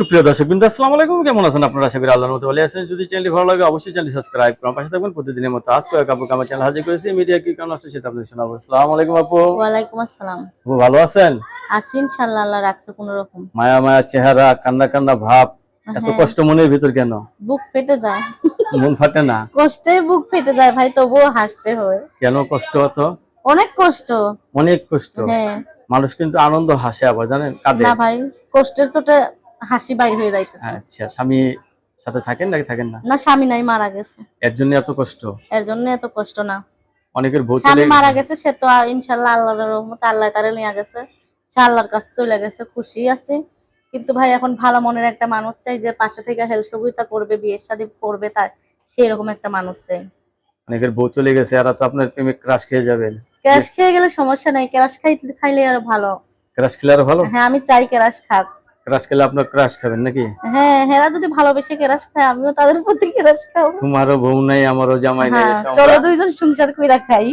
সুপ্রিয় দর্শকবৃন্দ, আসসালামু আলাইকুম। কেমন আছেন আপনারা? আশা করি আল্লাহর মতো ভালো আছেন। যদি চ্যানেলটি ভালো লাগে অবশ্যই চ্যানেলটি সাবস্ক্রাইব করুন, পাশে থাকবেন। প্রতিদিনের মতো আজকে আপু আমার চ্যানেল হাজির করেছি। মিডিয়া কি কারণ আসছে সেটা আপনাদের শোনাবো। আসসালামু আলাইকুম আপু। ওয়ালাইকুম আসসালাম। আপু ভালো আছেন? আছি ইনশাআল্লাহ, আল্লাহ রাখছে কোন রকম। মায়া মায়া চেহারা, কান্না কান্না ভাব, এত হ্যাঁ, কষ্ট মনের ভিতর কেন? বুক ফেটে যায়। মন ফাটে না? কষ্টে বুক ফেটে যায় ভাই, তবুও হাসতে হয়। কেন কষ্ট হত? অনেক কষ্ট। অনেক কষ্ট। হ্যাঁ। মানুষ কিন্তু আনন্দ হাসে, আবার জানেন কাঁদে। না ভাই, কষ্টের চোটে হাসি বাইর হয়ে যাইতেছে। আচ্ছা, স্বামী সাথে থাকেন নাকি থাকেন না? না, স্বামী নাই, মারা গেছে। এর জন্য এত কষ্ট? এর জন্য এত কষ্ট না। অনেকের বউ চলে স্বামী মারা গেছে। গেছে, সে তো ইনশাআল্লাহ আল্লাহর রহমতে আল্লাহ তারে নিয়ে গেছে। সে আল্লাহর কাছে চলে গেছে, খুশি আছে। কিন্তু ভাই এখন ভালো মনের একটা মানুষ চাই, যে পাশে থেকে হেল্প সহযোগিতা করবে, বিয়ের শাদী করবে, তার সেই রকম একটা মানুষ চাই। অনেকের বউ চলে গেছে, আর তো আপনার প্রেমে ক্রাশ খেয়ে যাবেন। ক্রাশ খেয়ে গেলে সমস্যা নাই, ক্রাশ খাইলে আরো ভালো। ক্রাশ খেলে আরো ভালো? হ্যাঁ, আমি চাই ক্রাশ খাক। ক্রাশ খেলে আপনার ক্রাশ খাবেন নাকি? হ্যাঁ, হেরা যদি ভালোবেসে ক্রাশ খায়, আমিও তাদের প্রতি ক্রাশ খাবো। তোমারও বউ নাই, আমারও জামাই নাই, হ্যাঁ, এসো চলো আমরা দুইজন সংসার কইরা খাই।